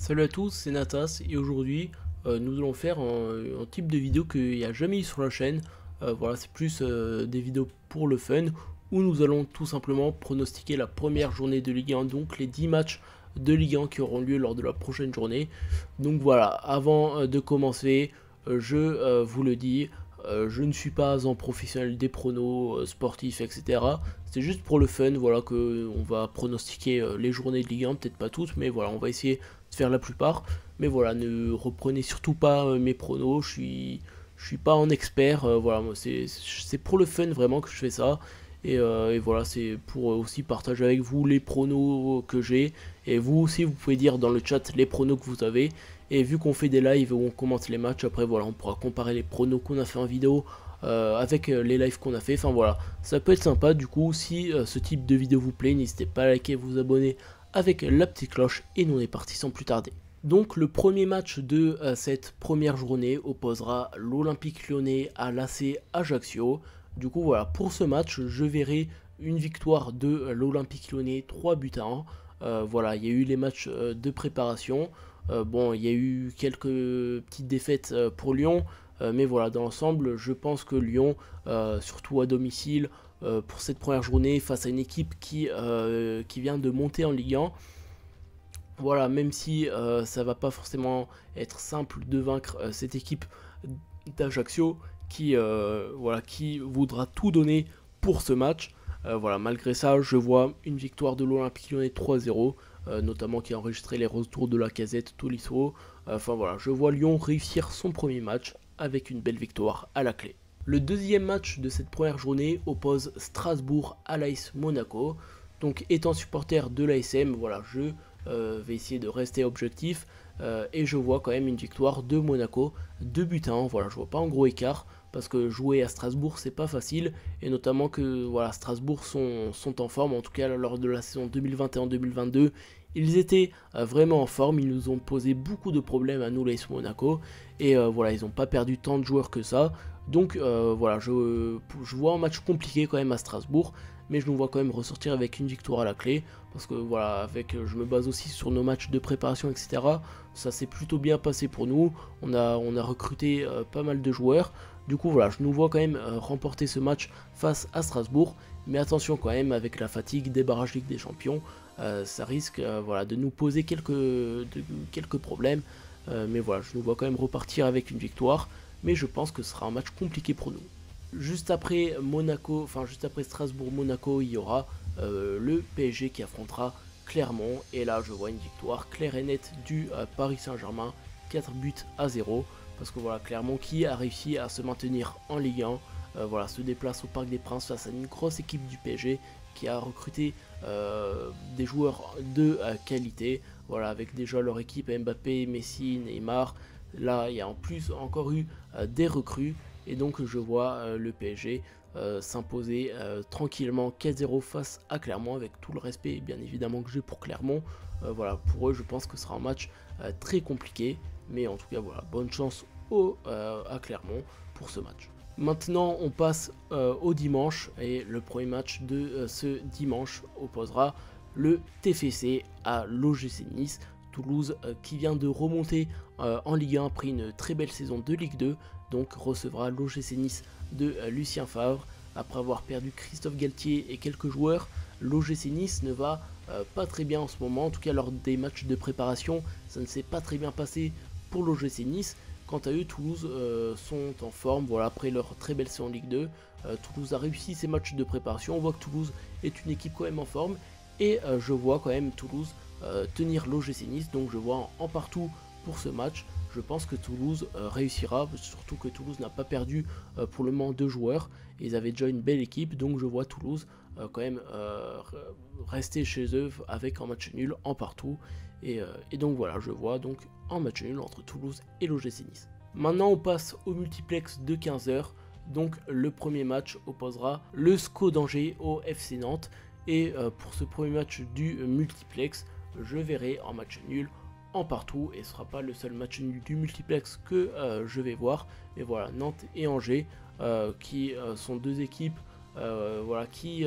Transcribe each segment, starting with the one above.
Salut à tous, c'est Natas et aujourd'hui nous allons faire un type de vidéo qu'il n'y a jamais eu sur la chaîne. Voilà, c'est plus des vidéos pour le fun où nous allons tout simplement pronostiquer la première journée de Ligue 1, donc les 10 matchs de Ligue 1 qui auront lieu lors de la prochaine journée. Donc voilà, avant de commencer, je vous le dis, je ne suis pas un professionnel des pronos sportifs, etc. C'est juste pour le fun, voilà, que on va pronostiquer les journées de Ligue 1, peut-être pas toutes, mais voilà, on va essayer de faire la plupart. Mais voilà, ne reprenez surtout pas mes pronos, je suis pas un expert, voilà, moi c'est pour le fun vraiment que je fais ça. Et voilà, c'est pour aussi partager avec vous les pronos que j'ai. Et vous aussi, vous pouvez dire dans le chat les pronos que vous avez. Et vu qu'on fait des lives où on commente les matchs, après voilà, on pourra comparer les pronos qu'on a fait en vidéo avec les lives qu'on a fait. Enfin voilà, ça peut être sympa. Du coup, si ce type de vidéo vous plaît, n'hésitez pas à liker, vous abonner avec la petite cloche. Et nous on est parti sans plus tarder. Donc le premier match de cette première journée opposera l'Olympique Lyonnais à l'AC Ajaccio. Du coup voilà, pour ce match, je verrai une victoire de l'Olympique Lyonnais 3 buts à 1. Voilà, il y a eu les matchs de préparation. Bon, il y a eu quelques petites défaites pour Lyon, mais voilà, dans l'ensemble, je pense que Lyon, surtout à domicile, pour cette première journée, face à une équipe qui vient de monter en Ligue 1, voilà, même si ça va pas forcément être simple de vaincre cette équipe d'Ajaccio voilà, qui voudra tout donner pour ce match. Voilà, malgré ça, je vois une victoire de l'Olympique Lyonnais 3-0, notamment qui a enregistré les retours de Lacazette, Tolisso. Enfin voilà, je vois Lyon réussir son premier match avec une belle victoire à la clé. Le deuxième match de cette première journée oppose Strasbourg à l'AS Monaco. Donc étant supporter de l'ASM, voilà, je vais essayer de rester objectif. Et je vois quand même une victoire de Monaco, 2 buts à 1. Voilà, je vois pas un gros écart parce que jouer à Strasbourg c'est pas facile, et notamment que voilà, Strasbourg sont en forme, en tout cas lors de la saison 2021-2022. Ils étaient vraiment en forme, ils nous ont posé beaucoup de problèmes à nous les Monaco, et voilà, ils n'ont pas perdu tant de joueurs que ça. Donc voilà, je vois un match compliqué quand même à Strasbourg, mais je nous vois quand même ressortir avec une victoire à la clé, parce que voilà, je me base aussi sur nos matchs de préparation, etc. Ça s'est plutôt bien passé pour nous, on a recruté pas mal de joueurs. Du coup voilà, je nous vois quand même remporter ce match face à Strasbourg, mais attention quand même, avec la fatigue des barrages Ligue des Champions, ça risque voilà, de nous poser quelques problèmes. Mais voilà, je nous vois quand même repartir avec une victoire, mais je pense que ce sera un match compliqué pour nous. Juste après Monaco, enfin juste après Strasbourg-Monaco, il y aura le PSG qui affrontera Clermont, et là je vois une victoire claire et nette du Paris Saint-Germain, 4 buts à 0, parce que voilà, Clermont qui a réussi à se maintenir en Ligue 1, voilà, se déplace au Parc des Princes face à une grosse équipe du PSG qui a recruté des joueurs de qualité, voilà, avec déjà leur équipe Mbappé, Messi, Neymar. Là, il y a en plus encore eu des recrues, et donc je vois le PSG s'imposer tranquillement 4-0 face à Clermont, avec tout le respect bien évidemment que j'ai pour Clermont. Voilà, pour eux je pense que ce sera un match très compliqué, mais en tout cas voilà, bonne chance à Clermont pour ce match. Maintenant on passe au dimanche, et le premier match de ce dimanche opposera le TFC à l'OGC Nice. Toulouse qui vient de remonter en Ligue 1 après une très belle saison de Ligue 2, donc recevra l'OGC Nice de Lucien Favre. Après avoir perdu Christophe Galtier et quelques joueurs, l'OGC Nice ne va pas très bien en ce moment, en tout cas lors des matchs de préparation, ça ne s'est pas très bien passé pour l'OGC Nice. Quant à eux, Toulouse sont en forme, voilà, après leur très belle saison en Ligue 2. Toulouse a réussi ses matchs de préparation, on voit que Toulouse est une équipe quand même en forme, et je vois quand même Toulouse tenir l'OGC Nice, donc je vois en partout pour ce match. Je pense que Toulouse réussira, surtout que Toulouse n'a pas perdu pour le moment de joueurs, ils avaient déjà une belle équipe, donc je vois Toulouse quand même rester chez eux avec un match nul en partout, et donc voilà, je vois donc un match nul entre Toulouse et l'OGC Nice. Maintenant on passe au multiplex de 15h, donc le premier match opposera le SCO d'Angers au FC Nantes, et pour ce premier match du multiplex, je verrai un match nul en partout, et ce sera pas le seul match nul du multiplex que je vais voir, mais voilà, Nantes et Angers qui sont deux équipes voilà, qui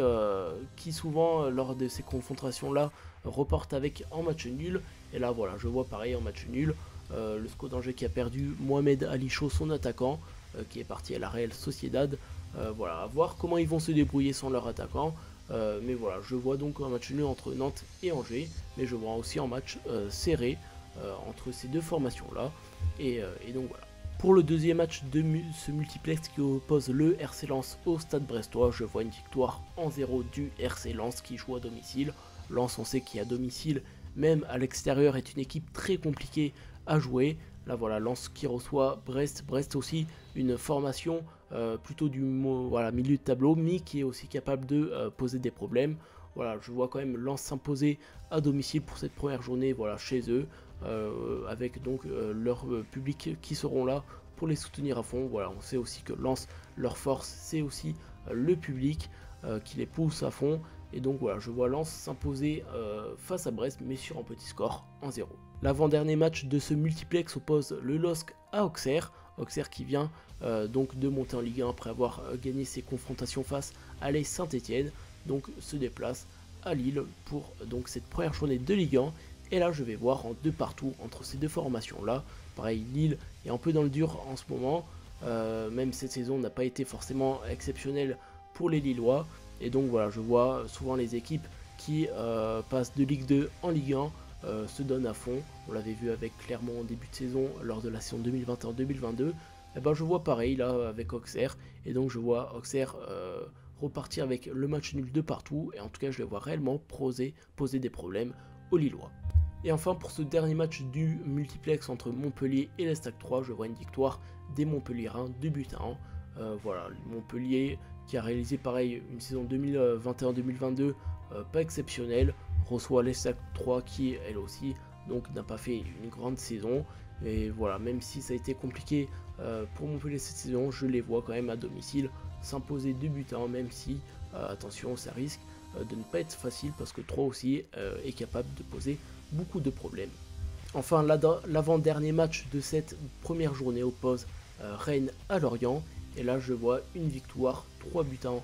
souvent lors de ces confrontations là reportent avec un match nul, Et là voilà, je vois pareil en match nul, le SCO d'Angers qui a perdu Mohamed Ali Chaud, son attaquant, qui est parti à la Real Sociedad. Voilà, à voir comment ils vont se débrouiller sans leur attaquant. Mais voilà, je vois donc un match nul entre Nantes et Angers, mais je vois aussi un match serré entre ces deux formations-là. Et donc voilà. Pour le deuxième match de ce multiplex qui oppose le RC Lens au Stade Brestois, je vois une victoire en 0 du RC Lens qui joue à domicile. Lens, on sait qu'à domicile, même à l'extérieur, est une équipe très compliquée à jouer. Là voilà, Lens qui reçoit Brest. Brest aussi une formation plutôt du milieu de tableau, mais qui est aussi capable de poser des problèmes. Voilà, je vois quand même Lens s'imposer à domicile pour cette première journée, voilà, chez eux, avec donc leur public qui seront là pour les soutenir à fond. Voilà, on sait aussi que Lens, leur force, c'est aussi le public qui les pousse à fond. Et donc voilà, je vois Lens s'imposer face à Brest, mais sur un petit score 1-0. L'avant-dernier match de ce multiplex oppose le LOSC à Auxerre. Auxerre qui vient donc de monter en Ligue 1 après avoir gagné ses confrontations face à l'AS Saint-Etienne. Donc se déplace à Lille pour donc cette première journée de Ligue 1. Et là je vais voir en deux partout entre ces deux formations là. Pareil, Lille est un peu dans le dur en ce moment. Même cette saison n'a pas été forcément exceptionnelle pour les Lillois. Et donc voilà, je vois souvent les équipes qui passent de Ligue 2 en Ligue 1 se donnent à fond. On l'avait vu avec Clermont en début de saison lors de la saison 2021-2022. Et ben je vois pareil là avec Auxerre. Et donc je vois Auxerre repartir avec le match nul de partout. Et en tout cas je les vois réellement poser des problèmes aux Lillois. Et enfin pour ce dernier match du multiplex entre Montpellier et l'Estac 3, je vois une victoire des Montpelliérains 2-1. Voilà, Montpellier qui a réalisé pareil une saison 2021-2022 pas exceptionnelle, reçoit l'Estac 3 qui elle aussi donc n'a pas fait une grande saison. Et voilà, même si ça a été compliqué pour Montpellier cette saison, je les vois quand même à domicile s'imposer 2-1, même si attention, ça risque de ne pas être facile parce que 3 aussi est capable de poser beaucoup de problèmes. Enfin, l'avant-dernier match de cette première journée oppose Rennes à Lorient. Et là, je vois une victoire 3-1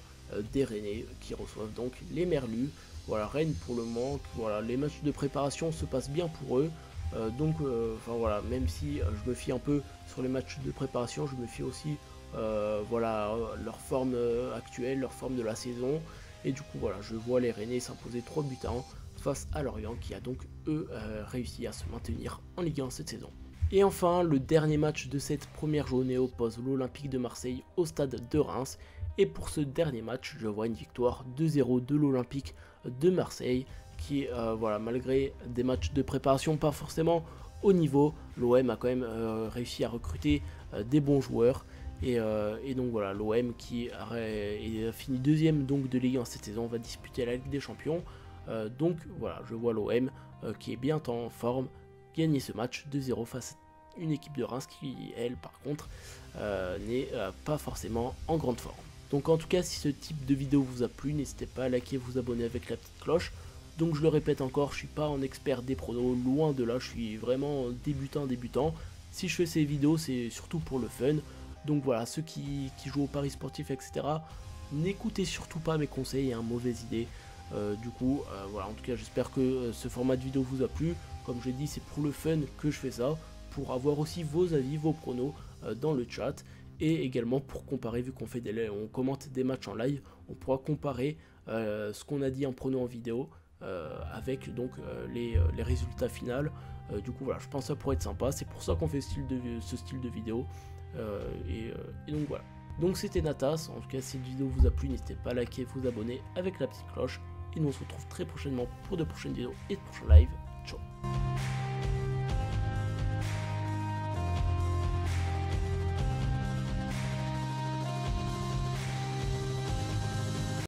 des Rennais qui reçoivent donc les Merlus. Voilà, Rennes pour le moment, voilà, les matchs de préparation se passent bien pour eux. Enfin voilà, même si je me fie un peu sur les matchs de préparation, je me fie aussi voilà, leur forme actuelle, leur forme de la saison. Et du coup, voilà, je vois les Rennais s'imposer 3-1 face à Lorient qui a donc eux réussi à se maintenir en Ligue 1 cette saison. Et enfin, le dernier match de cette première journée oppose l'Olympique de Marseille au stade de Reims. Et pour ce dernier match, je vois une victoire 2-0 de l'Olympique de Marseille qui, voilà, malgré des matchs de préparation pas forcément au niveau, l'OM a quand même réussi à recruter des bons joueurs. Et donc voilà, l'OM qui a fini deuxième donc de Ligue 1 cette saison va disputer la Ligue des Champions. Donc voilà, je vois l'OM qui est bien en forme gagner ce match 2-0 face à une équipe de Reims qui, elle, par contre, n'est pas forcément en grande forme. Donc en tout cas, si ce type de vidéo vous a plu, n'hésitez pas à liker, vous abonner avec la petite cloche. Donc je le répète encore, je suis pas un expert des pronos, loin de là, je suis vraiment débutant. Si je fais ces vidéos, c'est surtout pour le fun. Donc voilà, ceux qui jouent au paris sportif, etc., n'écoutez surtout pas mes conseils, hein, mauvaise idée. Voilà, en tout cas, j'espère que ce format de vidéo vous a plu. Comme je l'ai dit, c'est pour le fun que je fais ça, pour avoir aussi vos avis, vos pronos dans le chat. Et également pour comparer, vu qu'on on commente des matchs en live, on pourra comparer ce qu'on a dit en prono en vidéo avec donc les résultats finaux. Du coup voilà, je pense que ça pourrait être sympa, c'est pour ça qu'on fait ce style de vidéo. Et donc voilà. Donc c'était Natas, en tout cas si cette vidéo vous a plu, n'hésitez pas à liker, vous abonner avec la petite cloche. Et nous on se retrouve très prochainement pour de prochaines vidéos et de prochains lives.